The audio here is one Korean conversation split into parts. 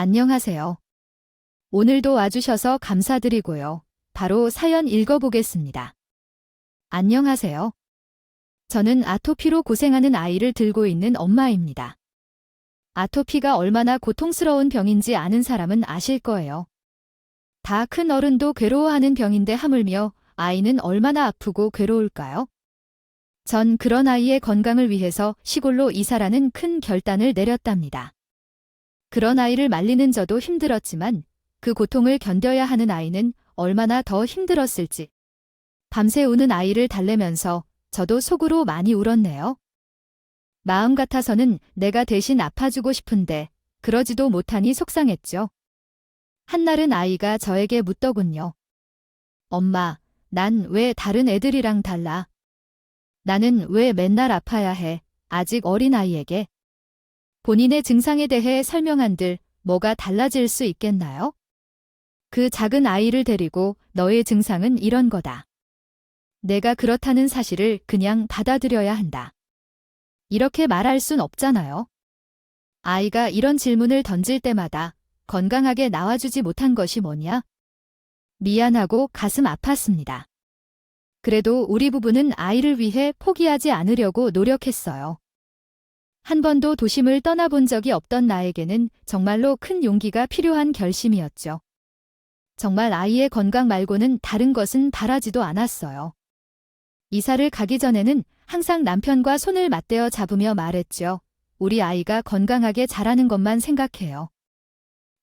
안녕하세요. 오늘도 와주셔서 감사드리고요. 바로 사연 읽어보겠습니다. 안녕하세요. 저는 아토피로 고생하는 아이를 들고 있는 엄마입니다. 아토피가 얼마나 고통스러운 병인지 아는 사람은 아실 거예요. 다 큰 어른도 괴로워하는 병인데 하물며 아이는 얼마나 아프고 괴로울까요? 전 그런 아이의 건강을 위해서 시골로 이사라는 큰 결단을 내렸답니다. 그런 아이를 말리는 저도 힘들었지만 그 고통을 견뎌야 하는 아이는 얼마나 더 힘들었을지. 밤새 우는 아이를 달래면서 저도 속으로 많이 울었네요. 마음 같아서는 내가 대신 아파주고 싶은데 그러지도 못하니 속상했죠. 한날은 아이가 저에게 묻더군요. 엄마, 난 왜 다른 애들이랑 달라? 나는 왜 맨날 아파야 해? 아직 어린 아이에게. 본인의 증상에 대해 설명한들 뭐가 달라질 수 있겠나요? 그 작은 아이를 데리고 너의 증상은 이런 거다. 내가 그렇다는 사실을 그냥 받아들여야 한다. 이렇게 말할 순 없잖아요. 아이가 이런 질문을 던질 때마다 건강하게 나와주지 못한 것이 뭐냐? 미안하고 가슴 아팠습니다. 그래도 우리 부부는 아이를 위해 포기하지 않으려고 노력했어요. 한 번도 도심을 떠나본 적이 없던 나에게는 정말로 큰 용기가 필요한 결심이었죠. 정말 아이의 건강 말고는 다른 것은 바라지도 않았어요. 이사를 가기 전에는 항상 남편과 손을 맞대어 잡으며 말했죠. 우리 아이가 건강하게 자라는 것만 생각해요.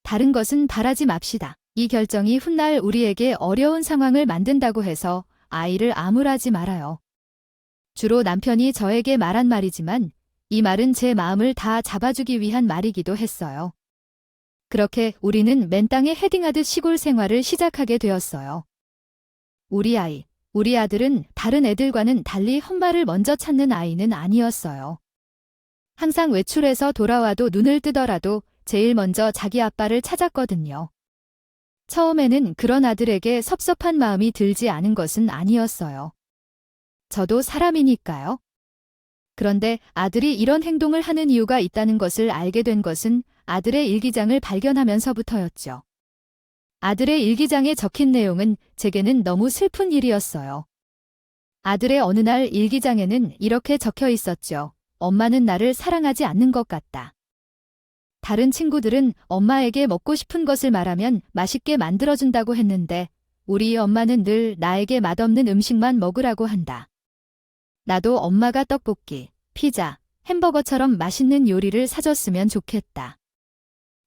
다른 것은 바라지 맙시다. 이 결정이 훗날 우리에게 어려운 상황을 만든다고 해서 아이를 암울하지 말아요. 주로 남편이 저에게 말한 말이지만 이 말은 제 마음을 다 잡아주기 위한 말이기도 했어요. 그렇게 우리는 맨 땅에 헤딩하듯 시골 생활을 시작하게 되었어요. 우리 아들은 다른 애들과는 달리 엄마를 먼저 찾는 아이는 아니었어요. 항상 외출해서 돌아와도 눈을 뜨더라도 제일 먼저 자기 아빠를 찾았거든요. 처음에는 그런 아들에게 섭섭한 마음이 들지 않은 것은 아니었어요. 저도 사람이니까요. 그런데 아들이 이런 행동을 하는 이유가 있다는 것을 알게 된 것은 아들의 일기장을 발견하면서부터였죠. 아들의 일기장에 적힌 내용은 제게는 너무 슬픈 일이었어요. 아들의 어느 날 일기장에는 이렇게 적혀 있었죠. 엄마는 나를 사랑하지 않는 것 같다. 다른 친구들은 엄마에게 먹고 싶은 것을 말하면 맛있게 만들어준다고 했는데 우리 엄마는 늘 나에게 맛없는 음식만 먹으라고 한다. 나도 엄마가 떡볶이, 피자, 햄버거처럼 맛있는 요리를 사줬으면 좋겠다.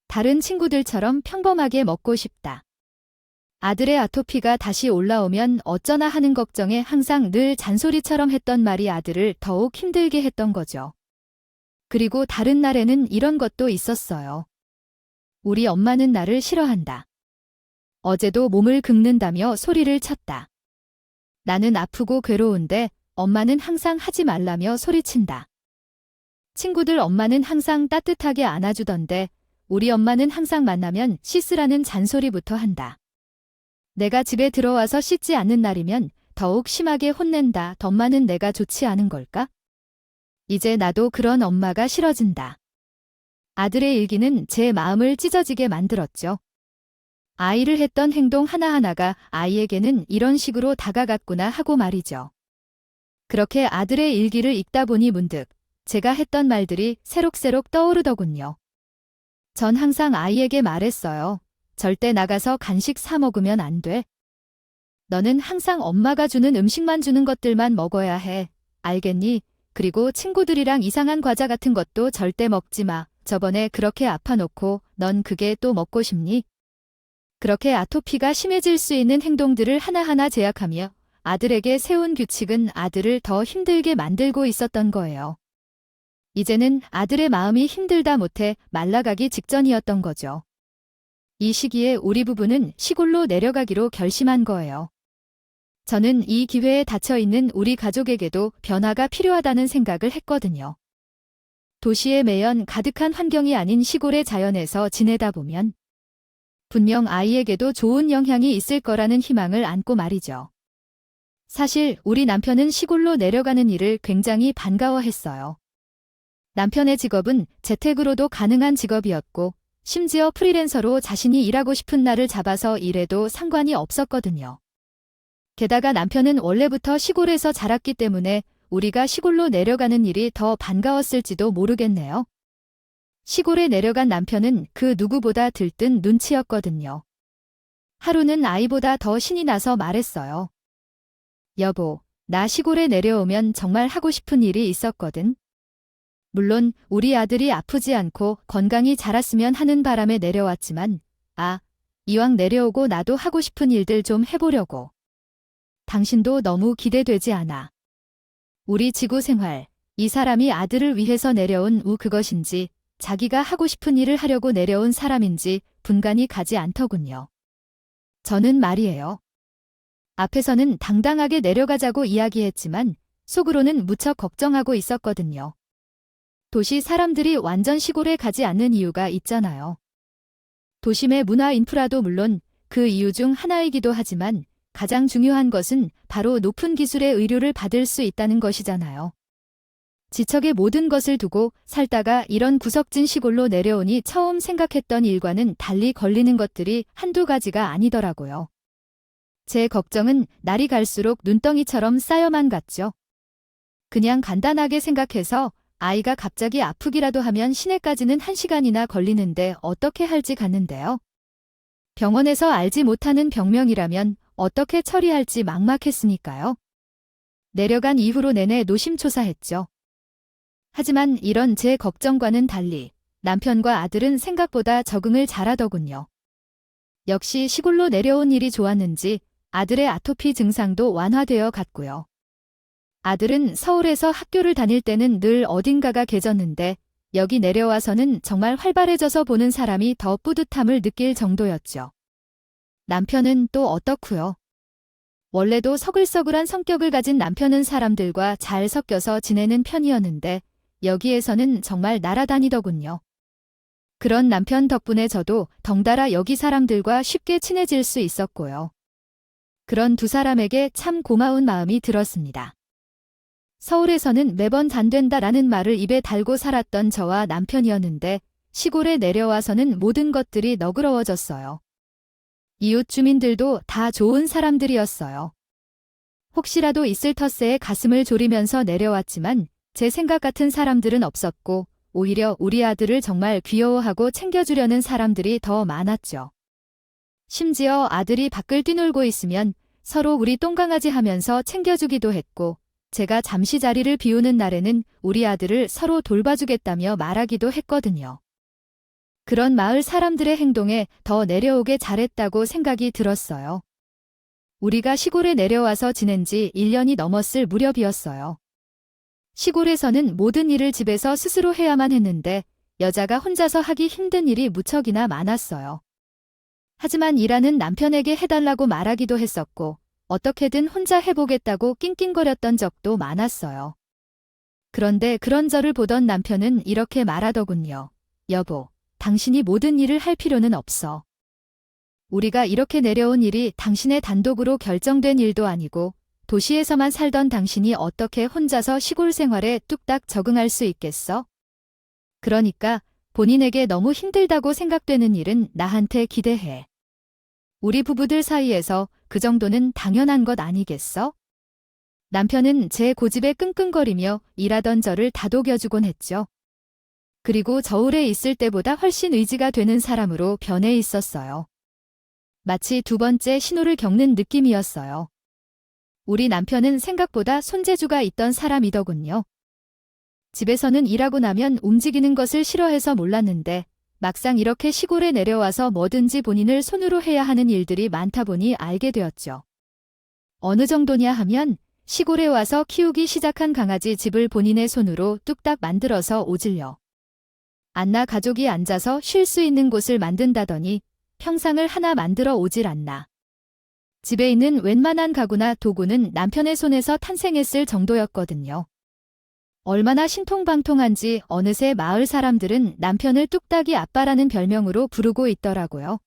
다른 친구들처럼 평범하게 먹고 싶다. 아들의 아토피가 다시 올라오면 어쩌나 하는 걱정에 항상 늘 잔소리처럼 했던 말이 아들을 더욱 힘들게 했던 거죠. 그리고 다른 날에는 이런 것도 있었어요. 우리 엄마는 나를 싫어한다. 어제도 몸을 긁는다며 소리를 쳤다. 나는 아프고 괴로운데 엄마는 항상 하지 말라며 소리친다. 친구들 엄마는 항상 따뜻하게 안아주던데 우리 엄마는 항상 만나면 씻으라는 잔소리부터 한다. 내가 집에 들어와서 씻지 않는 날이면 더욱 심하게 혼낸다. 덤마는 내가 좋지 않은 걸까? 이제 나도 그런 엄마가 싫어진다. 아들의 일기는 제 마음을 찢어지게 만들었죠. 아이를 했던 행동 하나하나가 아이에게는 이런 식으로 다가갔구나 하고 말이죠. 그렇게 아들의 일기를 읽다 보니 문득 제가 했던 말들이 새록새록 떠오르더군요. 전 항상 아이에게 말했어요. 절대 나가서 간식 사 먹으면 안 돼. 너는 항상 엄마가 주는 음식만 주는 것들만 먹어야 해. 알겠니? 그리고 친구들이랑 이상한 과자 같은 것도 절대 먹지 마. 저번에 그렇게 아파놓고 넌 그게 또 먹고 싶니? 그렇게 아토피가 심해질 수 있는 행동들을 하나하나 제약하며 아들에게 세운 규칙은 아들을 더 힘들게 만들고 있었던 거예요. 이제는 아들의 마음이 힘들다 못해 말라가기 직전이었던 거죠. 이 시기에 우리 부부는 시골로 내려가기로 결심한 거예요. 저는 이 기회에 닫혀있는 우리 가족에게도 변화가 필요하다는 생각을 했거든요. 도시의 매연 가득한 환경이 아닌 시골의 자연에서 지내다 보면 분명 아이에게도 좋은 영향이 있을 거라는 희망을 안고 말이죠. 사실 우리 남편은 시골로 내려가는 일을 굉장히 반가워했어요. 남편의 직업은 재택으로도 가능한 직업이었고 심지어 프리랜서로 자신이 일하고 싶은 날을 잡아서 일해도 상관이 없었거든요. 게다가 남편은 원래부터 시골에서 자랐기 때문에 우리가 시골로 내려가는 일이 더 반가웠을지도 모르겠네요. 시골에 내려간 남편은 그 누구보다 들뜬 눈치였거든요. 하루는 아이보다 더 신이 나서 말했어요. 여보, 나 시골에 내려오면 정말 하고 싶은 일이 있었거든. 물론 우리 아들이 아프지 않고 건강히 자랐으면 하는 바람에 내려왔지만, 이왕 내려오고 나도 하고 싶은 일들 좀 해보려고. 당신도 너무 기대되지 않아. 우리 지구 생활, 이 사람이 아들을 위해서 내려온 그것인지, 자기가 하고 싶은 일을 하려고 내려온 사람인지 분간이 가지 않더군요. 저는 말이에요. 앞에서는 당당하게 내려가자고 이야기했지만 속으로는 무척 걱정하고 있었거든요. 도시 사람들이 완전 시골에 가지 않는 이유가 있잖아요. 도심의 문화 인프라도 물론 그 이유 중 하나이기도 하지만 가장 중요한 것은 바로 높은 기술의 의료를 받을 수 있다는 것이잖아요. 지척의 모든 것을 두고 살다가 이런 구석진 시골로 내려오니 처음 생각했던 일과는 달리 걸리는 것들이 한두 가지가 아니더라고요. 제 걱정은 날이 갈수록 눈덩이처럼 쌓여만 갔죠. 그냥 간단하게 생각해서 아이가 갑자기 아프기라도 하면 시내까지는 1시간이나 걸리는데 어떻게 할지 갔는데요. 병원에서 알지 못하는 병명이라면 어떻게 처리할지 막막했으니까요. 내려간 이후로 내내 노심초사했죠. 하지만 이런 제 걱정과는 달리 남편과 아들은 생각보다 적응을 잘하더군요. 역시 시골로 내려온 일이 좋았는지 아들의 아토피 증상도 완화되어 갔고요. 아들은 서울에서 학교를 다닐 때는 늘 어딘가가 개졌는데 여기 내려와서는 정말 활발해져서 보는 사람이 더 뿌듯함을 느낄 정도였죠. 남편은 또 어떻고요? 원래도 서글서글한 성격을 가진 남편은 사람들과 잘 섞여서 지내는 편이었는데 여기에서는 정말 날아다니더군요. 그런 남편 덕분에 저도 덩달아 여기 사람들과 쉽게 친해질 수 있었고요. 그런 두 사람에게 참 고마운 마음이 들었습니다. 서울에서는 매번 잔된다라는 말을 입에 달고 살았던 저와 남편이었는데 시골에 내려와서는 모든 것들이 너그러워졌어요. 이웃 주민들도 다 좋은 사람들이었어요. 혹시라도 있을 텃세에 가슴을 졸이면서 내려왔지만 제 생각 같은 사람들은 없었고 오히려 우리 아들을 정말 귀여워하고 챙겨주려는 사람들이 더 많았죠. 심지어 아들이 밖을 뛰놀고 있으면 서로 우리 똥강아지 하면서 챙겨주기도 했고 제가 잠시 자리를 비우는 날에는 우리 아들을 서로 돌봐주겠다며 말하기도 했거든요. 그런 마을 사람들의 행동에 더 내려오게 잘했다고 생각이 들었어요. 우리가 시골에 내려와서 지낸 지 1년이 넘었을 무렵이었어요. 시골에서는 모든 일을 집에서 스스로 해야만 했는데 여자가 혼자서 하기 힘든 일이 무척이나 많았어요. 하지만 일하는 남편에게 해달라고 말하기도 했었고 어떻게든 혼자 해보겠다고 낑낑거렸던 적도 많았어요. 그런데 그런 저를 보던 남편은 이렇게 말하더군요. 여보, 당신이 모든 일을 할 필요는 없어. 우리가 이렇게 내려온 일이 당신의 단독으로 결정된 일도 아니고 도시에서만 살던 당신이 어떻게 혼자서 시골 생활에 뚝딱 적응할 수 있겠어? 그러니까 본인에게 너무 힘들다고 생각되는 일은 나한테 기대해. 우리 부부들 사이에서 그 정도는 당연한 것 아니겠어? 남편은 제 고집에 끙끙거리며 일하던 저를 다독여주곤 했죠. 그리고 저울에 있을 때보다 훨씬 의지가 되는 사람으로 변해 있었어요. 마치 두 번째 신호를 겪는 느낌이었어요. 우리 남편은 생각보다 손재주가 있던 사람이더군요. 집에서는 일하고 나면 움직이는 것을 싫어해서 몰랐는데 막상 이렇게 시골에 내려와서 뭐든지 본인을 손으로 해야 하는 일들이 많다 보니 알게 되었죠. 어느 정도냐 하면 시골에 와서 키우기 시작한 강아지 집을 본인의 손으로 뚝딱 만들어서 오질려 안나 가족이 앉아서 쉴 수 있는 곳을 만든다더니 평상을 하나 만들어 오질 않나. 집에 있는 웬만한 가구나 도구는 남편의 손에서 탄생했을 정도였거든요. 얼마나 신통방통한지 어느새 마을 사람들은 남편을 뚝딱이 아빠라는 별명으로 부르고 있더라고요.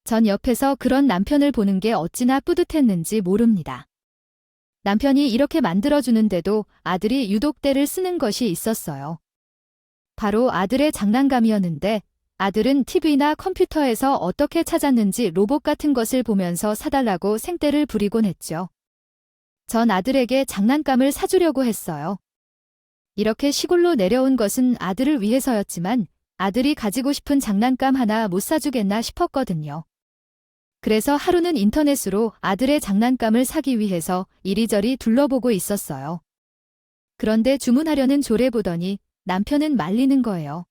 전 옆에서 그런 남편을 보는 게 어찌나 뿌듯했는지 모릅니다. 남편이 이렇게 만들어주는데도 아들이 유독 떼를 쓰는 것이 있었어요. 바로 아들의 장난감이었는데 아들은 TV나 컴퓨터에서 어떻게 찾았는지 로봇 같은 것을 보면서 사달라고 생떼를 부리곤 했죠. 전 아들에게 장난감을 사주려고 했어요. 이렇게 시골로 내려온 것은 아들을 위해서였지만 아들이 가지고 싶은 장난감 하나 못 사주겠나 싶었거든요. 그래서 하루는 인터넷으로 아들의 장난감을 사기 위해서 이리저리 둘러보고 있었어요. 그런데 주문하려는 조례 보더니 남편은 말리는 거예요.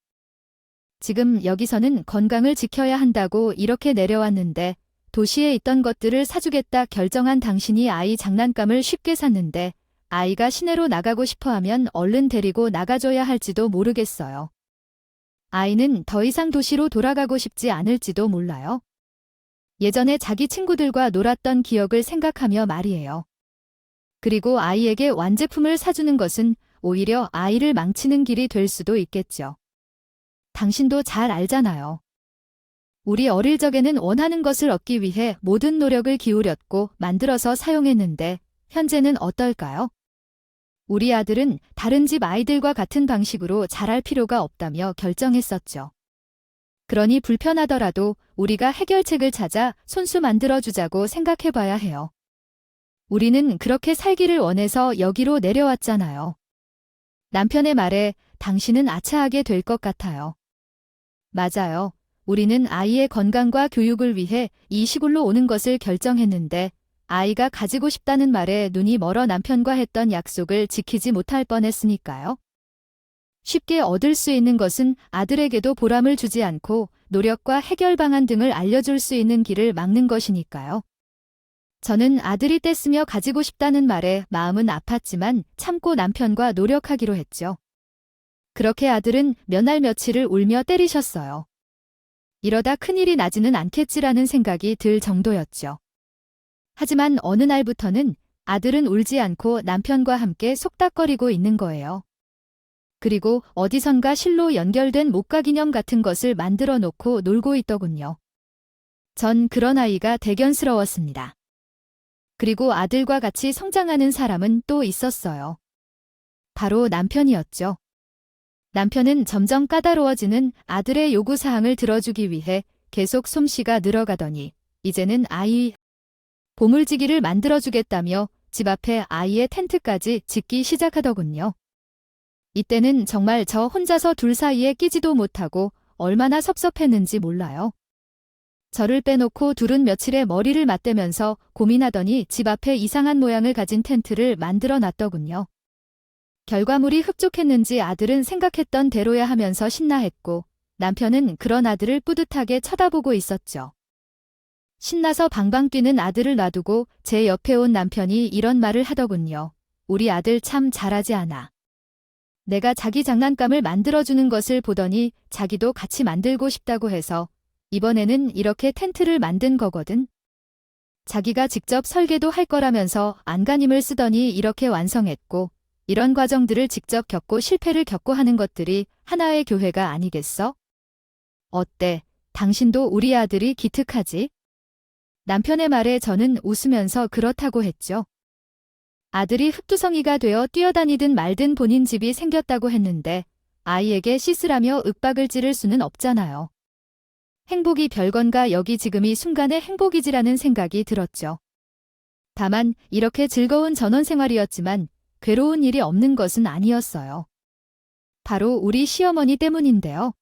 지금 여기서는 건강을 지켜야 한다고 이렇게 내려왔는데 도시에 있던 것들을 사주겠다 결정한 당신이 아이 장난감을 쉽게 샀는데 아이가 시내로 나가고 싶어하면 얼른 데리고 나가줘야 할지도 모르겠어요. 아이는 더 이상 도시로 돌아가고 싶지 않을지도 몰라요. 예전에 자기 친구들과 놀았던 기억을 생각하며 말이에요. 그리고 아이에게 완제품을 사주는 것은 오히려 아이를 망치는 길이 될 수도 있겠죠. 당신도 잘 알잖아요. 우리 어릴 적에는 원하는 것을 얻기 위해 모든 노력을 기울였고 만들어서 사용했는데 현재는 어떨까요? 우리 아들은 다른 집 아이들과 같은 방식으로 자랄 필요가 없다며 결정했었죠. 그러니 불편하더라도 우리가 해결책을 찾아 손수 만들어주자고 생각해봐야 해요. 우리는 그렇게 살기를 원해서 여기로 내려왔잖아요. 남편의 말에 당신은 아차하게 될 것 같아요. 맞아요. 우리는 아이의 건강과 교육을 위해 이 시골로 오는 것을 결정했는데 아이가 가지고 싶다는 말에 눈이 멀어 남편과 했던 약속을 지키지 못할 뻔했으니까요. 쉽게 얻을 수 있는 것은 아들에게도 보람을 주지 않고 노력과 해결 방안 등을 알려줄 수 있는 길을 막는 것이니까요. 저는 아들이 떼쓰며 가지고 싶다는 말에 마음은 아팠지만 참고 남편과 노력하기로 했죠. 그렇게 아들은 몇 날 며칠을 울며 때리셨어요. 이러다 큰일이 나지는 않겠지라는 생각이 들 정도였죠. 하지만 어느 날부터는 아들은 울지 않고 남편과 함께 속닥거리고 있는 거예요. 그리고 어디선가 실로 연결된 목각인형 같은 것을 만들어 놓고 놀고 있더군요. 전 그런 아이가 대견스러웠습니다. 그리고 아들과 같이 성장하는 사람은 또 있었어요. 바로 남편이었죠. 남편은 점점 까다로워지는 아들의 요구사항을 들어주기 위해 계속 솜씨가 늘어가더니 이제는 아이 보물지기를 만들어주겠다며 집 앞에 아이의 텐트까지 짓기 시작하더군요. 이때는 정말 저 혼자서 둘 사이에 끼지도 못하고 얼마나 섭섭했는지 몰라요. 저를 빼놓고 둘은 며칠의 머리를 맞대면서 고민하더니 집 앞에 이상한 모양을 가진 텐트를 만들어 놨더군요. 결과물이 흡족했는지 아들은 생각했던 대로야 하면서 신나했고 남편은 그런 아들을 뿌듯하게 쳐다보고 있었죠. 신나서 방방 뛰는 아들을 놔두고 제 옆에 온 남편이 이런 말을 하더군요. 우리 아들 참 잘하지 않아. 내가 자기 장난감을 만들어주는 것을 보더니 자기도 같이 만들고 싶다고 해서 이번에는 이렇게 텐트를 만든 거거든. 자기가 직접 설계도 할 거라면서 안간힘을 쓰더니 이렇게 완성했고 이런 과정들을 직접 겪고 실패를 겪고 하는 것들이 하나의 교회가 아니겠어? 어때? 당신도 우리 아들이 기특하지? 남편의 말에 저는 웃으면서 그렇다고 했죠. 아들이 흑두성이가 되어 뛰어다니든 말든 본인 집이 생겼다고 했는데 아이에게 씻으라며 윽박을 지를 수는 없잖아요. 행복이 별건가 여기 지금이 순간의 행복이지라는 생각이 들었죠. 다만 이렇게 즐거운 전원생활이었지만 괴로운 일이 없는 것은 아니었어요. 바로 우리 시어머니 때문인데요.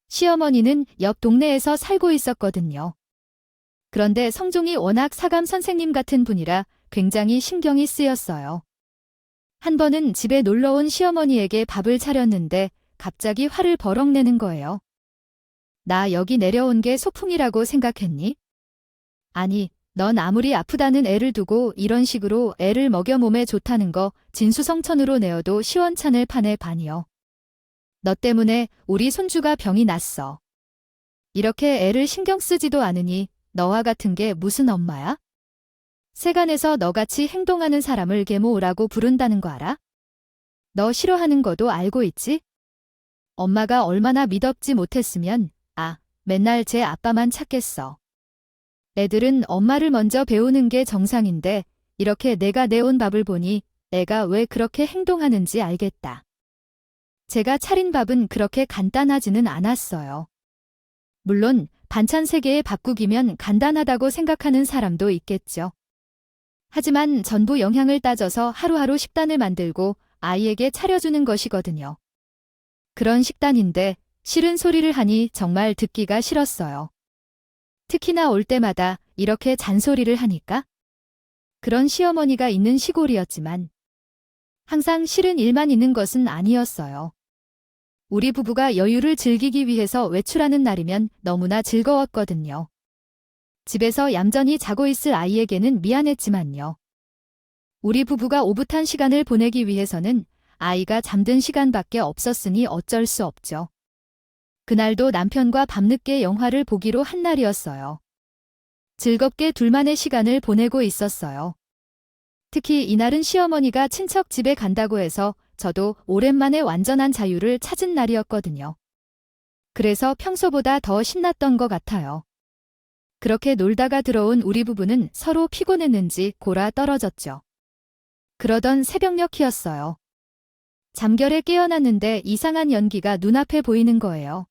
시어머니는 옆 동네에서 살고 있었거든요. 그런데 성종이 워낙 사감 선생님 같은 분이라 굉장히 신경이 쓰였어요. 한 번은 집에 놀러온 시어머니에게 밥을 차렸는데 갑자기 화를 버럭 내는 거예요. 나 여기 내려온 게 소풍이라고 생각했니? 아니, 넌 아무리 아프다는 애를 두고 이런 식으로 애를 먹여 몸에 좋다는 거 진수성찬으로 내어도 시원찮을 판의 반이여. 너 때문에 우리 손주가 병이 났어. 이렇게 애를 신경 쓰지도 않으니 너와 같은 게 무슨 엄마야? 세간에서 너같이 행동하는 사람을 계모라고 부른다는 거 알아? 너 싫어하는 거도 알고 있지? 엄마가 얼마나 미덥지 못했으면 맨날 제 아빠만 찾겠어. 애들은 엄마를 먼저 배우는 게 정상인데 이렇게 내가 내온 밥을 보니 애가 왜 그렇게 행동하는지 알겠다. 제가 차린 밥은 그렇게 간단하지는 않았어요. 물론 반찬 3개의 밥국이면 간단하다고 생각하는 사람도 있겠죠. 하지만 전부 영양을 따져서 하루하루 식단을 만들고 아이에게 차려주는 것이거든요. 그런 식단인데 싫은 소리를 하니 정말 듣기가 싫었어요. 특히나 올 때마다 이렇게 잔소리를 하니까. 그런 시어머니가 있는 시골이었지만 항상 싫은 일만 있는 것은 아니었어요. 우리 부부가 여유를 즐기기 위해서 외출하는 날이면 너무나 즐거웠거든요. 집에서 얌전히 자고 있을 아이에게는 미안했지만요. 우리 부부가 오붓한 시간을 보내기 위해서는 아이가 잠든 시간밖에 없었으니 어쩔 수 없죠. 그날도 남편과 밤늦게 영화를 보기로 한 날이었어요. 즐겁게 둘만의 시간을 보내고 있었어요. 특히 이날은 시어머니가 친척 집에 간다고 해서 저도 오랜만에 완전한 자유를 찾은 날이었거든요. 그래서 평소보다 더 신났던 것 같아요. 그렇게 놀다가 들어온 우리 부부는 서로 피곤했는지 골아 떨어졌죠. 그러던 새벽녘이었어요. 잠결에 깨어났는데 이상한 연기가 눈앞에 보이는 거예요.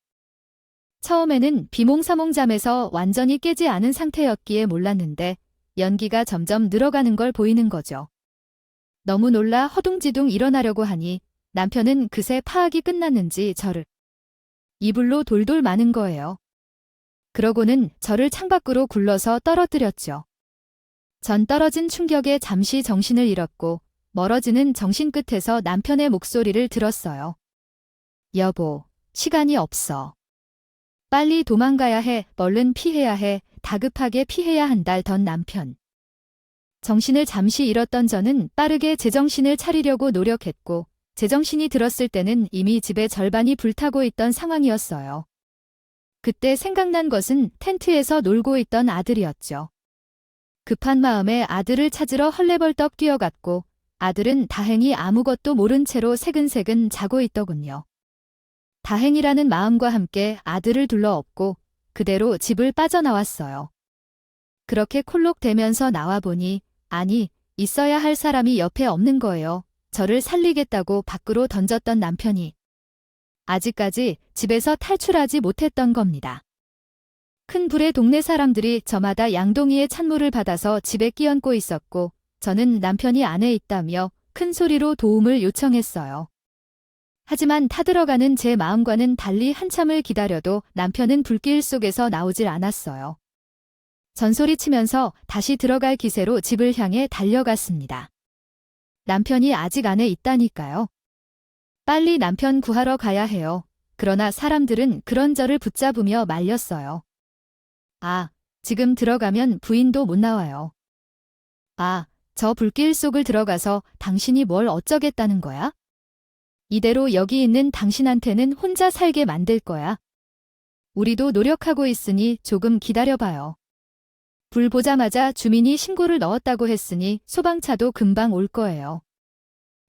처음에는 비몽사몽잠에서 완전히 깨지 않은 상태였기에 몰랐는데 연기가 점점 늘어가는 걸 보이는 거죠. 너무 놀라 허둥지둥 일어나려고 하니 남편은 그새 파악이 끝났는지 저를 이불로 돌돌 마는 거예요. 그러고는 저를 창밖으로 굴러서 떨어뜨렸죠. 전 떨어진 충격에 잠시 정신을 잃었고 멀어지는 정신 끝에서 남편의 목소리를 들었어요. 여보, 시간이 없어. 빨리 도망가야 해, 얼른 피해야 해, 다급하게 피해야 한다던 남편. 정신을 잠시 잃었던 저는 빠르게 제정신을 차리려고 노력했고 제정신이 들었을 때는 이미 집의 절반이 불타고 있던 상황이었어요. 그때 생각난 것은 텐트에서 놀고 있던 아들이었죠. 급한 마음에 아들을 찾으러 헐레벌떡 뛰어갔고 아들은 다행히 아무것도 모른 채로 새근새근 자고 있더군요. 다행이라는 마음과 함께 아들을 둘러엎고 그대로 집을 빠져나왔어요. 그렇게 콜록대면서 나와보니 아니, 있어야 할 사람이 옆에 없는 거예요. 저를 살리겠다고 밖으로 던졌던 남편이 아직까지 집에서 탈출하지 못했던 겁니다. 큰 불에 동네 사람들이 저마다 양동이의 찬물을 받아서 집에 끼얹고 있었고 저는 남편이 안에 있다며 큰 소리로 도움을 요청했어요. 하지만 타들어가는 제 마음과는 달리 한참을 기다려도 남편은 불길 속에서 나오질 않았어요. 전소리치면서 다시 들어갈 기세로 집을 향해 달려갔습니다. 남편이 아직 안에 있다니까요. 빨리 남편 구하러 가야 해요. 그러나 사람들은 그런 저를 붙잡으며 말렸어요. 아, 지금 들어가면 부인도 못 나와요. 아, 저 불길 속을 들어가서 당신이 뭘 어쩌겠다는 거야? 이대로 여기 있는 당신한테는 혼자 살게 만들 거야. 우리도 노력하고 있으니 조금 기다려봐요. 불 보자마자 주민이 신고를 넣었다고 했으니 소방차도 금방 올 거예요.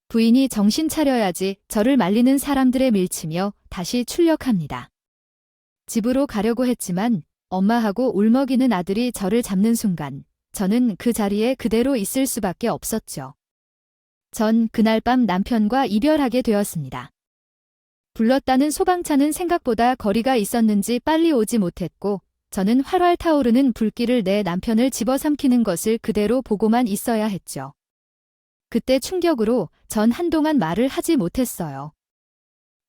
부인이 정신 차려야지 저를 말리는 사람들에 밀치며 다시 출력합니다. 집으로 가려고 했지만 엄마하고 울먹이는 아들이 저를 잡는 순간 저는 그 자리에 그대로 있을 수밖에 없었죠. 전 그날 밤 남편과 이별하게 되었습니다. 불렀다는 소방차는 생각보다 거리가 있었는지 빨리 오지 못했고 저는 활활 타오르는 불길을 내 남편을 집어삼키는 것을 그대로 보고만 있어야 했죠. 그때 충격으로 전 한동안 말을 하지 못했어요.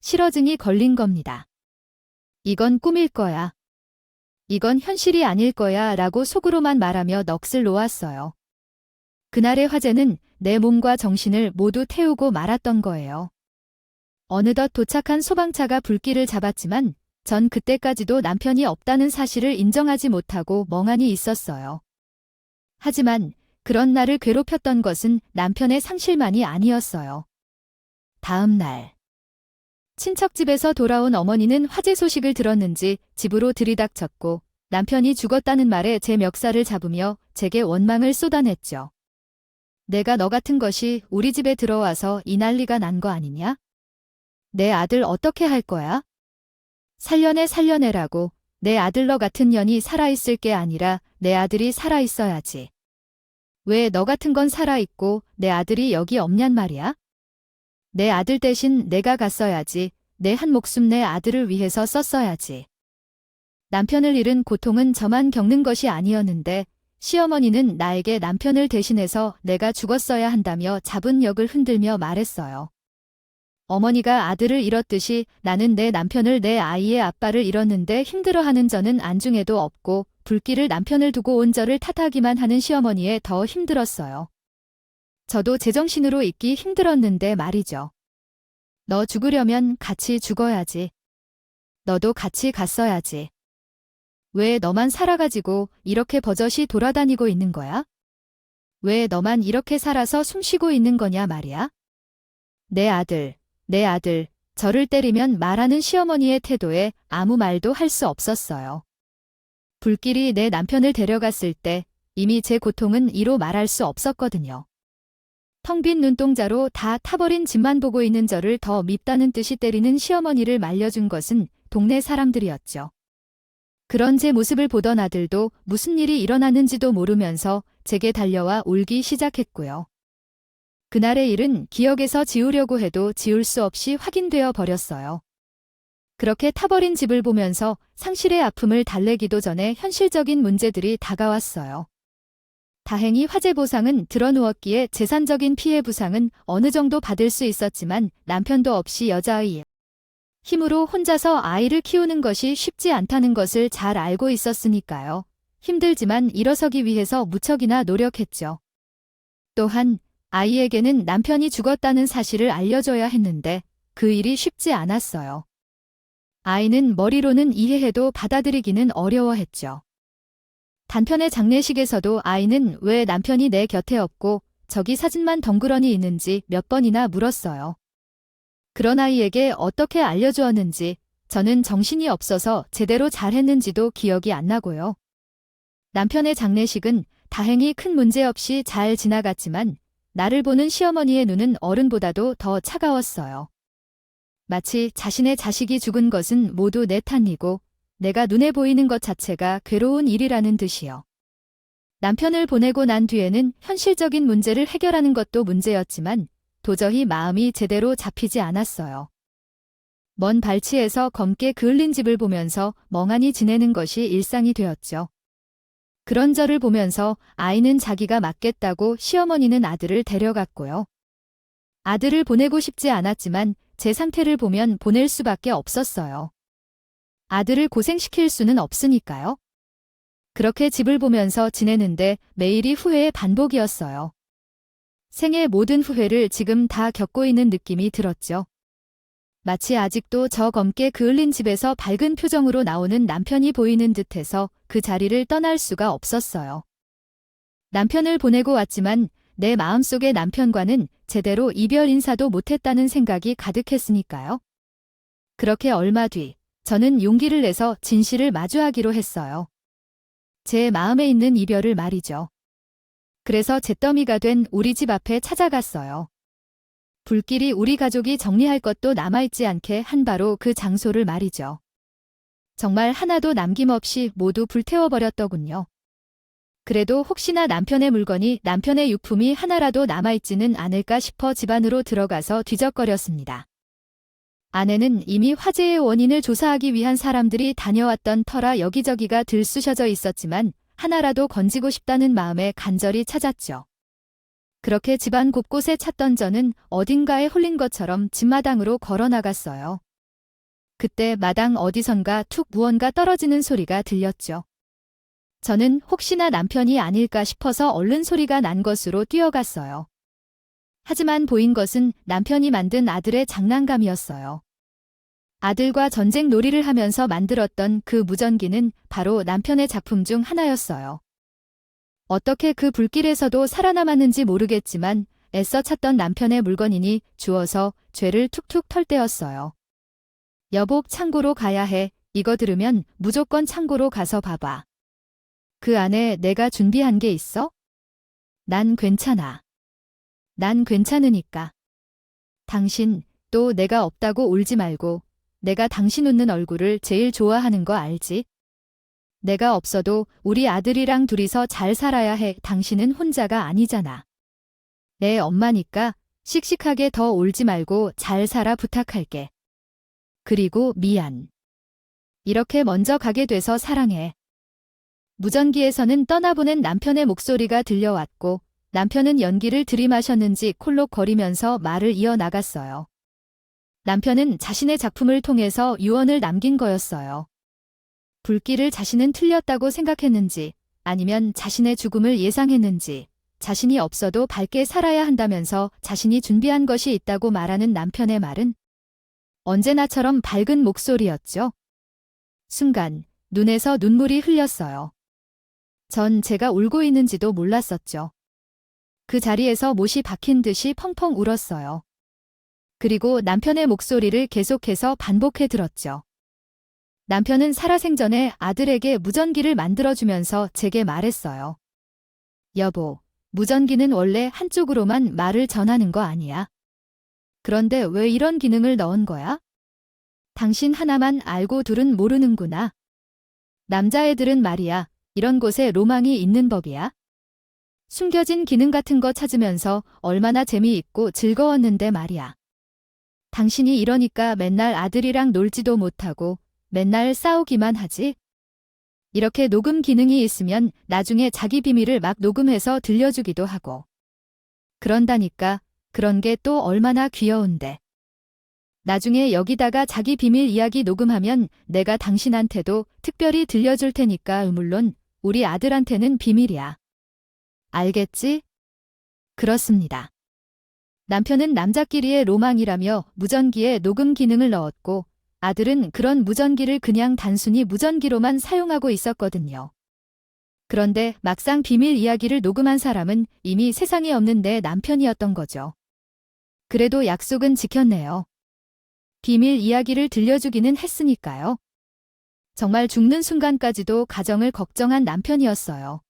실어증이 걸린 겁니다. 이건 꿈일 거야. 이건 현실이 아닐 거야 라고 속으로만 말하며 넋을 놓았어요. 그날의 화제는 내 몸과 정신을 모두 태우고 말았던 거예요. 어느덧 도착한 소방차가 불길을 잡았지만 전 그때까지도 남편이 없다는 사실을 인정하지 못하고 멍하니 있었어요. 하지만 그런 나를 괴롭혔던 것은 남편의 상실만이 아니었어요. 다음 날 친척집에서 돌아온 어머니는 화재 소식을 들었는지 집으로 들이닥쳤고 남편이 죽었다는 말에 제 멱살을 잡으며 제게 원망을 쏟아냈죠. 내가 너 같은 것이 우리 집에 들어와서 이 난리가 난 거 아니냐? 내 아들 어떻게 할 거야? 살려내라고. 내 아들 너 같은 년이 살아있을 게 아니라 내 아들이 살아있어야지. 왜 너 같은 건 살아있고 내 아들이 여기 없냔 말이야? 내 아들 대신 내가 갔어야지. 내 한 목숨 내 아들을 위해서 썼어야지. 남편을 잃은 고통은 저만 겪는 것이 아니었는데 시어머니는 나에게 남편을 대신해서 내가 죽었어야 한다며 잡은 역을 흔들며 말했어요. 어머니가 아들을 잃었듯이 나는 내 남편을 내 아이의 아빠를 잃었는데 힘들어하는 저는 안중에도 없고 불길을 남편을 두고 온 저를 탓하기만 하는 시어머니에 더 힘들었어요. 저도 제정신으로 있기 힘들었는데 말이죠. 너 죽으려면 같이 죽어야지. 너도 같이 갔어야지. 왜 너만 살아가지고 이렇게 버젓이 돌아다니고 있는 거야? 왜 너만 이렇게 살아서 숨쉬고 있는 거냐 말이야? 내 아들, 저를 때리면 말하는 시어머니의 태도에 아무 말도 할 수 없었어요. 불길이 내 남편을 데려갔을 때 이미 제 고통은 이로 말할 수 없었거든요. 텅 빈 눈동자로 다 타버린 집만 보고 있는 저를 더 밉다는 듯이 때리는 시어머니를 말려준 것은 동네 사람들이었죠. 그런 제 모습을 보던 아들도 무슨 일이 일어났는지도 모르면서 제게 달려와 울기 시작했고요. 그날의 일은 기억에서 지우려고 해도 지울 수 없이 확인되어 버렸어요. 그렇게 타버린 집을 보면서 상실의 아픔을 달래기도 전에 현실적인 문제들이 다가왔어요. 다행히 화재 보상은 드러누웠기에 재산적인 피해 부상은 어느 정도 받을 수 있었지만 남편도 없이 여자아이 힘으로 혼자서 아이를 키우는 것이 쉽지 않다는 것을 잘 알고 있었으니까요. 힘들지만 일어서기 위해서 무척이나 노력했죠. 또한 아이에게는 남편이 죽었다는 사실을 알려줘야 했는데 그 일이 쉽지 않았어요. 아이는 머리로는 이해해도 받아들이기는 어려워했죠. 단편의 장례식에서도 아이는 왜 남편이 내 곁에 없고 저기 사진만 덩그러니 있는지 몇 번이나 물었어요. 그런 아이에게 어떻게 알려주었는지 저는 정신이 없어서 제대로 잘했는지도 기억이 안 나고요. 남편의 장례식은 다행히 큰 문제 없이 잘 지나갔지만 나를 보는 시어머니의 눈은 어른보다도 더 차가웠어요. 마치 자신의 자식이 죽은 것은 모두 내 탓이고 내가 눈에 보이는 것 자체가 괴로운 일이라는 듯이요. 남편을 보내고 난 뒤에는 현실적인 문제를 해결하는 것도 문제였지만 도저히 마음이 제대로 잡히지 않았어요. 먼 발치에서 검게 그을린 집을 보면서 멍하니 지내는 것이 일상이 되었죠. 그런 저를 보면서 아이는 자기가 맡겠다고 시어머니는 아들을 데려갔고요. 아들을 보내고 싶지 않았지만 제 상태를 보면 보낼 수밖에 없었어요. 아들을 고생시킬 수는 없으니까요. 그렇게 집을 보면서 지내는데 매일이 후회의 반복이었어요. 생의 모든 후회를 지금 다 겪고 있는 느낌이 들었죠. 마치 아직도 저 검게 그을린 집에서 밝은 표정으로 나오는 남편이 보이는 듯해서 그 자리를 떠날 수가 없었어요. 남편을 보내고 왔지만 내 마음속의 남편과는 제대로 이별 인사도 못했다는 생각이 가득했으니까요. 그렇게 얼마 뒤 저는 용기를 내서 진실을 마주하기로 했어요. 제 마음에 있는 이별을 말이죠. 그래서 잿더미가 된 우리 집 앞에 찾아갔어요. 불길이 우리 가족이 정리할 것도 남아있지 않게 한 바로 그 장소를 말이죠. 정말 하나도 남김없이 모두 불태워버렸더군요. 그래도 혹시나 남편의 물건이 남편의 유품이 하나라도 남아있지는 않을까 싶어 집 안으로 들어가서 뒤적거렸습니다. 안에는 이미 화재의 원인을 조사하기 위한 사람들이 다녀왔던 터라 여기저기가 들쑤셔져 있었지만 하나라도 건지고 싶다는 마음에 간절히 찾았죠. 그렇게 집안 곳곳에 찾던 저는 어딘가에 홀린 것처럼 집마당으로 걸어 나갔어요. 그때 마당 어디선가 툭 무언가 떨어지는 소리가 들렸죠. 저는 혹시나 남편이 아닐까 싶어서 얼른 소리가 난 것으로 뛰어갔어요. 하지만 보인 것은 남편이 만든 아들의 장난감이었어요. 아들과 전쟁 놀이를 하면서 만들었던 그 무전기는 바로 남편의 작품 중 하나였어요. 어떻게 그 불길에서도 살아남았는지 모르겠지만 애써 찾던 남편의 물건이니 주워서 죄를 툭툭 털 때였어요. 여보, 창고로 가야 해. 이거 들으면 무조건 창고로 가서 봐봐. 그 안에 내가 준비한 게 있어? 난 괜찮아. 난 괜찮으니까. 당신, 또 내가 없다고 울지 말고 내가 당신 웃는 얼굴을 제일 좋아하는 거 알지? 내가 없어도 우리 아들이랑 둘이서 잘 살아야 해. 당신은 혼자가 아니잖아. 내 엄마니까 씩씩하게 더 울지 말고 잘 살아 부탁할게. 그리고 미안. 이렇게 먼저 가게 돼서 사랑해. 무전기에서는 떠나보낸 남편의 목소리가 들려왔고 남편은 연기를 들이마셨는지 콜록거리면서 말을 이어나갔어요. 남편은 자신의 작품을 통해서 유언을 남긴 거였어요. 불길을 자신은 틀렸다고 생각했는지 아니면 자신의 죽음을 예상했는지 자신이 없어도 밝게 살아야 한다면서 자신이 준비한 것이 있다고 말하는 남편의 말은 언제나처럼 밝은 목소리였죠. 순간 눈에서 눈물이 흘렸어요. 전 제가 울고 있는지도 몰랐었죠. 그 자리에서 못이 박힌 듯이 펑펑 울었어요. 그리고 남편의 목소리를 계속해서 반복해 들었죠. 남편은 살아생전에 아들에게 무전기를 만들어주면서 제게 말했어요. 여보, 무전기는 원래 한쪽으로만 말을 전하는 거 아니야? 그런데 왜 이런 기능을 넣은 거야? 당신 하나만 알고 둘은 모르는구나. 남자애들은 말이야, 이런 곳에 로망이 있는 법이야. 숨겨진 기능 같은 거 찾으면서 얼마나 재미있고 즐거웠는데 말이야. 당신이 이러니까 맨날 아들이랑 놀지도 못하고 맨날 싸우기만 하지. 이렇게 녹음 기능이 있으면 나중에 자기 비밀을 막 녹음해서 들려주기도 하고. 그런다니까 그런 게 또 얼마나 귀여운데. 나중에 여기다가 자기 비밀 이야기 녹음하면 내가 당신한테도 특별히 들려줄 테니까 물론 우리 아들한테는 비밀이야. 알겠지? 그렇습니다. 남편은 남자끼리의 로망이라며 무전기에 녹음 기능을 넣었고 아들은 그런 무전기를 그냥 단순히 무전기로만 사용하고 있었거든요. 그런데 막상 비밀 이야기를 녹음한 사람은 이미 세상에 없는 내 남편이었던 거죠. 그래도 약속은 지켰네요. 비밀 이야기를 들려주기는 했으니까요. 정말 죽는 순간까지도 가정을 걱정한 남편이었어요.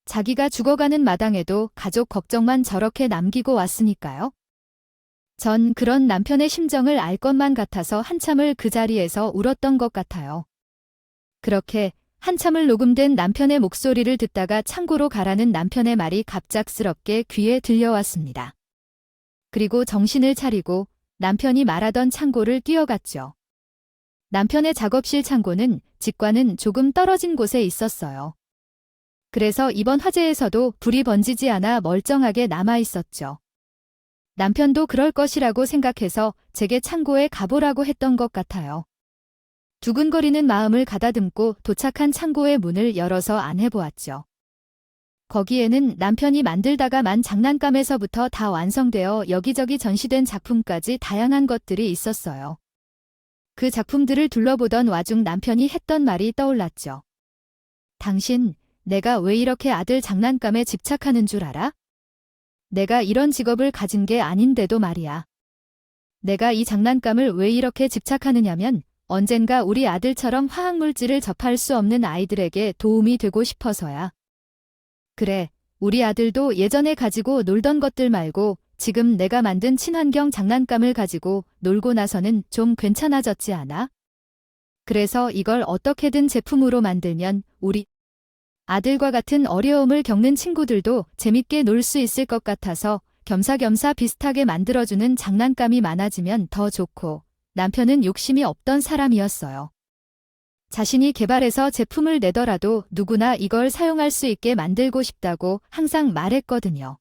자기가 죽어가는 마당에도 가족 걱정만 저렇게 남기고 왔으니까요. 전 그런 남편의 심정을 알 것만 같아서 한참을 그 자리에서 울었던 것 같아요. 그렇게 한참을 녹음된 남편의 목소리를 듣다가 창고로 가라는 남편의 말이 갑작스럽게 귀에 들려왔습니다. 그리고 정신을 차리고 남편이 말하던 창고를 뛰어갔죠. 남편의 작업실 창고는 집과는 조금 떨어진 곳에 있었어요. 그래서 이번 화재에서도 불이 번지지 않아 멀쩡하게 남아 있었죠. 남편도 그럴 것이라고 생각해서 제게 창고에 가보라고 했던 것 같아요. 두근거리는 마음을 가다듬고 도착한 창고의 문을 열어서 안해보았죠. 거기에는 남편이 만들다가 만 장난감에서부터 다 완성되어 여기저기 전시된 작품까지 다양한 것들이 있었어요. 그 작품들을 둘러보던 와중 남편이 했던 말이 떠올랐죠. 당신, 내가 왜 이렇게 아들 장난감에 집착하는 줄 알아? 내가 이런 직업을 가진 게 아닌데도 말이야. 내가 이 장난감을 왜 이렇게 집착하느냐면 언젠가 우리 아들처럼 화학물질을 접할 수 없는 아이들에게 도움이 되고 싶어서야. 그래, 우리 아들도 예전에 가지고 놀던 것들 말고 지금 내가 만든 친환경 장난감을 가지고 놀고 나서는 좀 괜찮아졌지 않아? 그래서 이걸 어떻게든 제품으로 만들면 우리 아들과 같은 어려움을 겪는 친구들도 재밌게 놀 수 있을 것 같아서 겸사겸사 비슷하게 만들어주는 장난감이 많아지면 더 좋고 남편은 욕심이 없던 사람이었어요. 자신이 개발해서 제품을 내더라도 누구나 이걸 사용할 수 있게 만들고 싶다고 항상 말했거든요.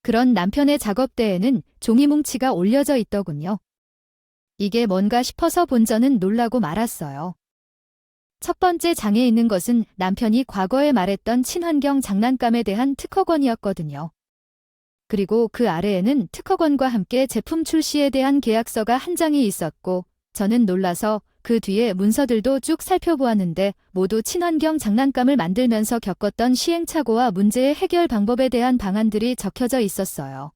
그런 남편의 작업대에는 종이뭉치가 올려져 있더군요. 이게 뭔가 싶어서 본 저는 놀라고 말았어요. 첫 번째 장에 있는 것은 남편이 과거에 말했던 친환경 장난감에 대한 특허권이었거든요. 그리고 그 아래에는 특허권과 함께 제품 출시에 대한 계약서가 한 장이 있었고 저는 놀라서 그 뒤에 문서들도 쭉 살펴보았는데 모두 친환경 장난감을 만들면서 겪었던 시행착오와 문제의 해결 방법에 대한 방안들이 적혀져 있었어요.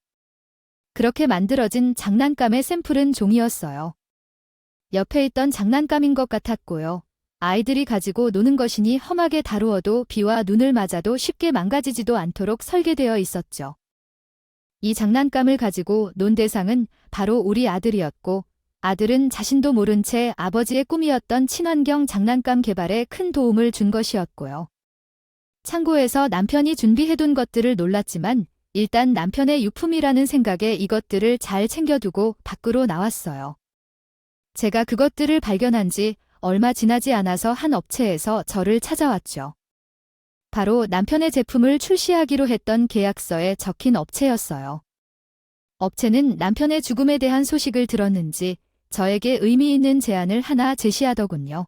그렇게 만들어진 장난감의 샘플은 종이였어요. 옆에 있던 장난감인 것 같았고요. 아이들이 가지고 노는 것이니 험하게 다루어도 비와 눈을 맞아도 쉽게 망가지지도 않도록 설계되어 있었죠. 이 장난감을 가지고 논 대상은 바로 우리 아들이었고 아들은 자신도 모른 채 아버지의 꿈이었던 친환경 장난감 개발에 큰 도움을 준 것이었고요. 창고에서 남편이 준비해둔 것들을 놀랐지만 일단 남편의 유품이라는 생각에 이것들을 잘 챙겨두고 밖으로 나왔어요. 제가 그것들을 발견한 지 얼마 지나지 않아서 한 업체에서 저를 찾아왔죠. 바로 남편의 제품을 출시하기로 했던 계약서에 적힌 업체였어요. 업체는 남편의 죽음에 대한 소식을 들었는지 저에게 의미 있는 제안을 하나 제시하더군요.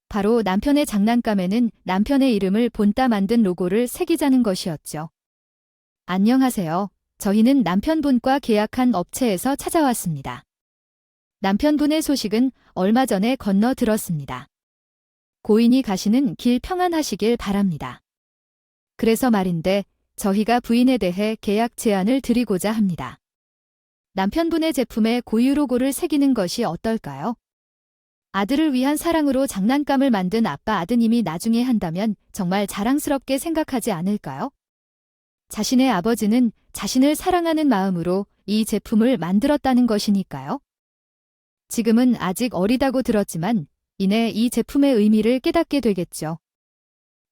바로 남편의 장난감에는 남편의 이름을 본따 만든 로고를 새기자는 것이었죠. 안녕하세요. 저희는 남편분과 계약한 업체에서 찾아왔습니다. 남편분의 소식은 얼마 전에 건너 들었습니다. 고인이 가시는 길 평안하시길 바랍니다. 그래서 말인데 저희가 부인에 대해 계약 제안을 드리고자 합니다. 남편분의 제품에 고유 로고를 새기는 것이 어떨까요? 아들을 위한 사랑으로 장난감을 만든 아빠 아드님이 나중에 한다면 정말 자랑스럽게 생각하지 않을까요? 자신의 아버지는 자신을 사랑하는 마음으로 이 제품을 만들었다는 것이니까요. 지금은 아직 어리다고 들었지만 이내 이 제품의 의미를 깨닫게 되겠죠.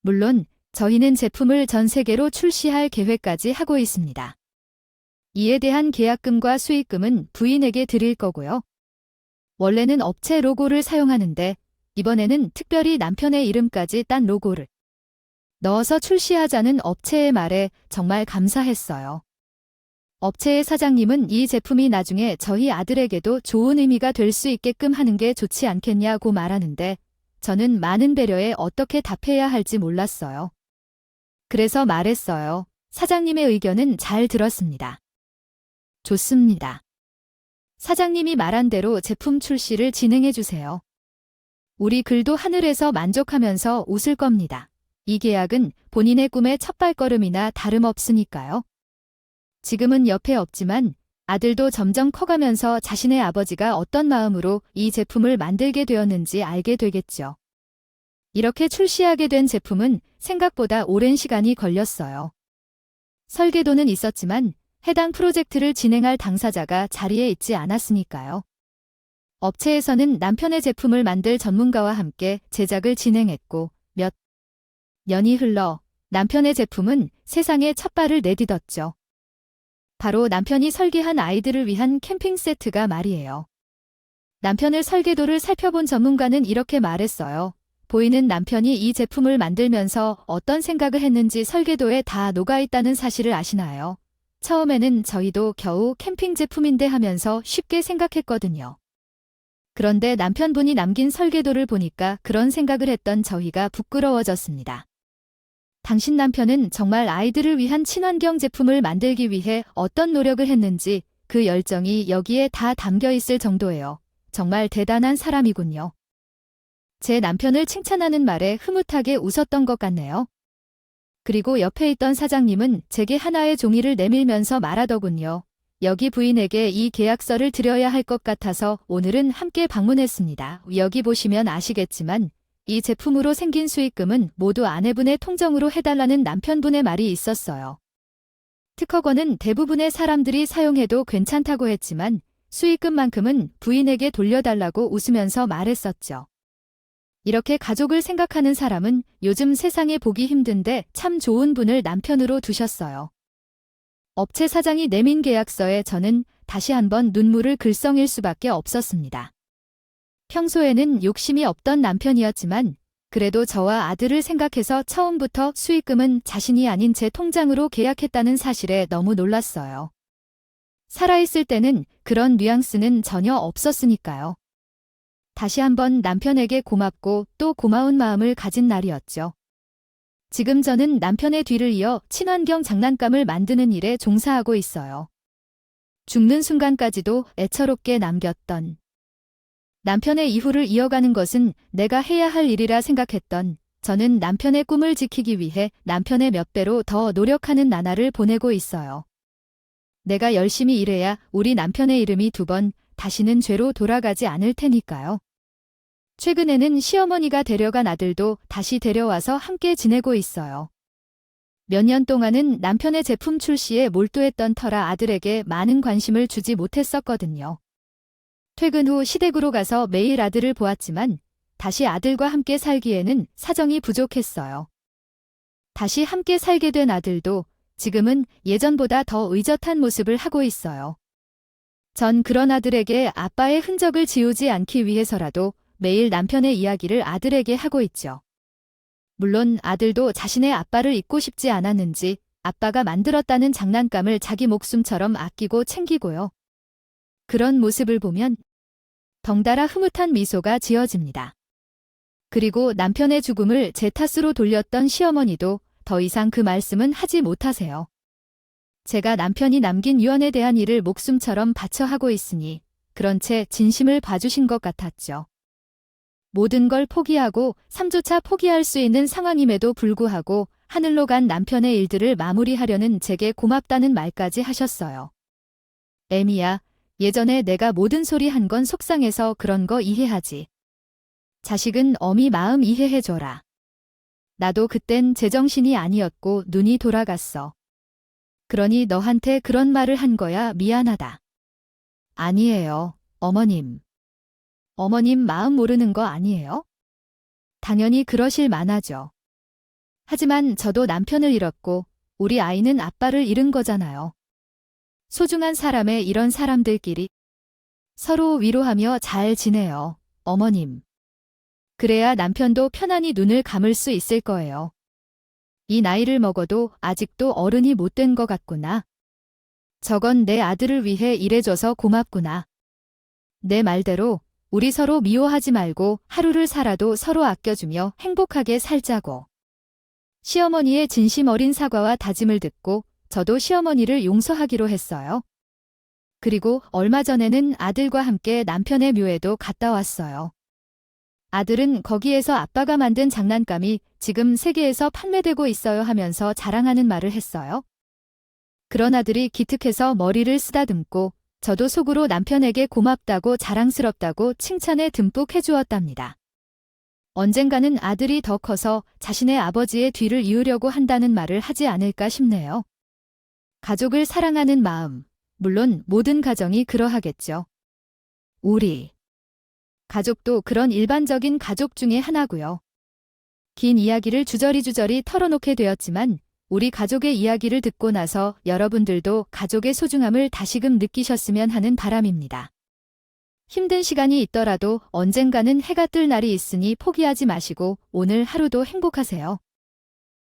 물론 저희는 제품을 전 세계로 출시할 계획까지 하고 있습니다. 이에 대한 계약금과 수익금은 부인에게 드릴 거고요. 원래는 업체 로고를 사용하는데 이번에는 특별히 남편의 이름까지 딴 로고를 넣어서 출시하자는 업체의 말에 정말 감사했어요. 업체의 사장님은 이 제품이 나중에 저희 아들에게도 좋은 의미가 될 수 있게끔 하는 게 좋지 않겠냐고 말하는데 저는 많은 배려에 어떻게 답해야 할지 몰랐어요. 그래서 말했어요. 사장님의 의견은 잘 들었습니다. 좋습니다. 사장님이 말한 대로 제품 출시를 진행해 주세요. 우리 글도 하늘에서 만족하면서 웃을 겁니다. 이 계약은 본인의 꿈의 첫발걸음이나 다름없으니까요. 지금은 옆에 없지만 아들도 점점 커가면서 자신의 아버지가 어떤 마음으로 이 제품을 만들게 되었는지 알게 되겠죠. 이렇게 출시하게 된 제품은 생각보다 오랜 시간이 걸렸어요. 설계도는 있었지만 해당 프로젝트를 진행할 당사자가 자리에 있지 않았으니까요. 업체에서는 남편의 제품을 만들 전문가와 함께 제작을 진행했고 몇 년이 흘러 남편의 제품은 세상에 첫 발을 내딛었죠. 바로 남편이 설계한 아이들을 위한 캠핑 세트가 말이에요. 남편의 설계도를 살펴본 전문가는 이렇게 말했어요. 보이는 남편이 이 제품을 만들면서 어떤 생각을 했는지 설계도에 다 녹아있다는 사실을 아시나요? 처음에는 저희도 겨우 캠핑 제품인데 하면서 쉽게 생각했거든요. 그런데 남편분이 남긴 설계도를 보니까 그런 생각을 했던 저희가 부끄러워졌습니다. 당신 남편은 정말 아이들을 위한 친환경 제품을 만들기 위해 어떤 노력을 했는지 그 열정이 여기에 다 담겨 있을 정도예요. 정말 대단한 사람이군요. 제 남편을 칭찬하는 말에 흐뭇하게 웃었던 것 같네요. 그리고 옆에 있던 사장님은 제게 하나의 종이를 내밀면서 말하더군요. 여기 부인에게 이 계약서를 드려야 할 것 같아서 오늘은 함께 방문했습니다. 여기 보시면 아시겠지만 이 제품으로 생긴 수익금은 모두 아내분의 통정으로 해달라는 남편분의 말이 있었어요. 특허권은 대부분의 사람들이 사용해도 괜찮다고 했지만 수익금만큼은 부인에게 돌려달라고 웃으면서 말했었죠. 이렇게 가족을 생각하는 사람은 요즘 세상에 보기 힘든데 참 좋은 분을 남편으로 두셨어요. 업체 사장이 내민 계약서에 저는 다시 한번 눈물을 글썽일 수밖에 없었습니다. 평소에는 욕심이 없던 남편이었지만 그래도 저와 아들을 생각해서 처음부터 수익금은 자신이 아닌 제 통장으로 계약했다는 사실에 너무 놀랐어요. 살아있을 때는 그런 뉘앙스는 전혀 없었으니까요. 다시 한번 남편에게 고맙고 또 고마운 마음을 가진 날이었죠. 지금 저는 남편의 뒤를 이어 친환경 장난감을 만드는 일에 종사하고 있어요. 죽는 순간까지도 애처롭게 남겼던 남편의 이후를 이어가는 것은 내가 해야 할 일이라 생각했던 저는 남편의 꿈을 지키기 위해 남편의 몇 배로 더 노력하는 나날을 보내고 있어요. 내가 열심히 일해야 우리 남편의 이름이 2번 다시는 죄로 돌아가지 않을 테니까요. 최근에는 시어머니가 데려간 아들도 다시 데려와서 함께 지내고 있어요. 몇 년 동안은 남편의 제품 출시에 몰두했던 터라 아들에게 많은 관심을 주지 못했었거든요. 퇴근 후 시댁으로 가서 매일 아들을 보았지만 다시 아들과 함께 살기에는 사정이 부족했어요. 다시 함께 살게 된 아들도 지금은 예전보다 더 의젓한 모습을 하고 있어요. 전 그런 아들에게 아빠의 흔적을 지우지 않기 위해서라도 매일 남편의 이야기를 아들에게 하고 있죠. 물론 아들도 자신의 아빠를 잊고 싶지 않았는지 아빠가 만들었다는 장난감을 자기 목숨처럼 아끼고 챙기고요. 그런 모습을 보면 덩달아 흐뭇한 미소가 지어집니다. 그리고 남편의 죽음을 제 탓으로 돌렸던 시어머니도 더 이상 그 말씀은 하지 못하세요. 제가 남편이 남긴 유언에 대한 일을 목숨처럼 바쳐 하고 있으니 그런 채 진심을 봐주신 것 같았죠. 모든 걸 포기하고 삶조차 포기할 수 있는 상황임에도 불구하고 하늘로 간 남편의 일들을 마무리하려는 제게 고맙다는 말까지 하셨어요. 애미야, 예전에 내가 모든 소리 한 건 속상해서 그런 거 이해하지. 자식은 어미 마음 이해해줘라. 나도 그땐 제정신이 아니었고 눈이 돌아갔어. 그러니 너한테 그런 말을 한 거야 미안하다. 아니에요, 어머님. 어머님 마음 모르는 거 아니에요? 당연히 그러실 만하죠. 하지만 저도 남편을 잃었고 우리 아이는 아빠를 잃은 거잖아요. 소중한 사람의 이런 사람들끼리 서로 위로하며 잘 지내요, 어머님. 그래야 남편도 편안히 눈을 감을 수 있을 거예요. 이 나이를 먹어도 아직도 어른이 못 된 것 같구나. 저건 내 아들을 위해 일해줘서 고맙구나. 내 말대로 우리 서로 미워하지 말고 하루를 살아도 서로 아껴주며 행복하게 살자고. 시어머니의 진심 어린 사과와 다짐을 듣고 저도 시어머니를 용서하기로 했어요. 그리고 얼마 전에는 아들과 함께 남편의 묘에도 갔다 왔어요. 아들은 거기에서 아빠가 만든 장난감이 지금 세계에서 판매되고 있어요 하면서 자랑하는 말을 했어요. 그런 아들이 기특해서 머리를 쓰다듬고 저도 속으로 남편에게 고맙다고 자랑스럽다고 칭찬에 듬뿍 해주었답니다. 언젠가는 아들이 더 커서 자신의 아버지의 뒤를 이으려고 한다는 말을 하지 않을까 싶네요. 가족을 사랑하는 마음, 물론 모든 가정이 그러하겠죠. 우리 가족도 그런 일반적인 가족 중에 하나고요. 긴 이야기를 주저리 털어놓게 되었지만 우리 가족의 이야기를 듣고 나서 여러분들도 가족의 소중함을 다시금 느끼셨으면 하는 바람입니다. 힘든 시간이 있더라도 언젠가는 해가 뜰 날이 있으니 포기하지 마시고 오늘 하루도 행복하세요.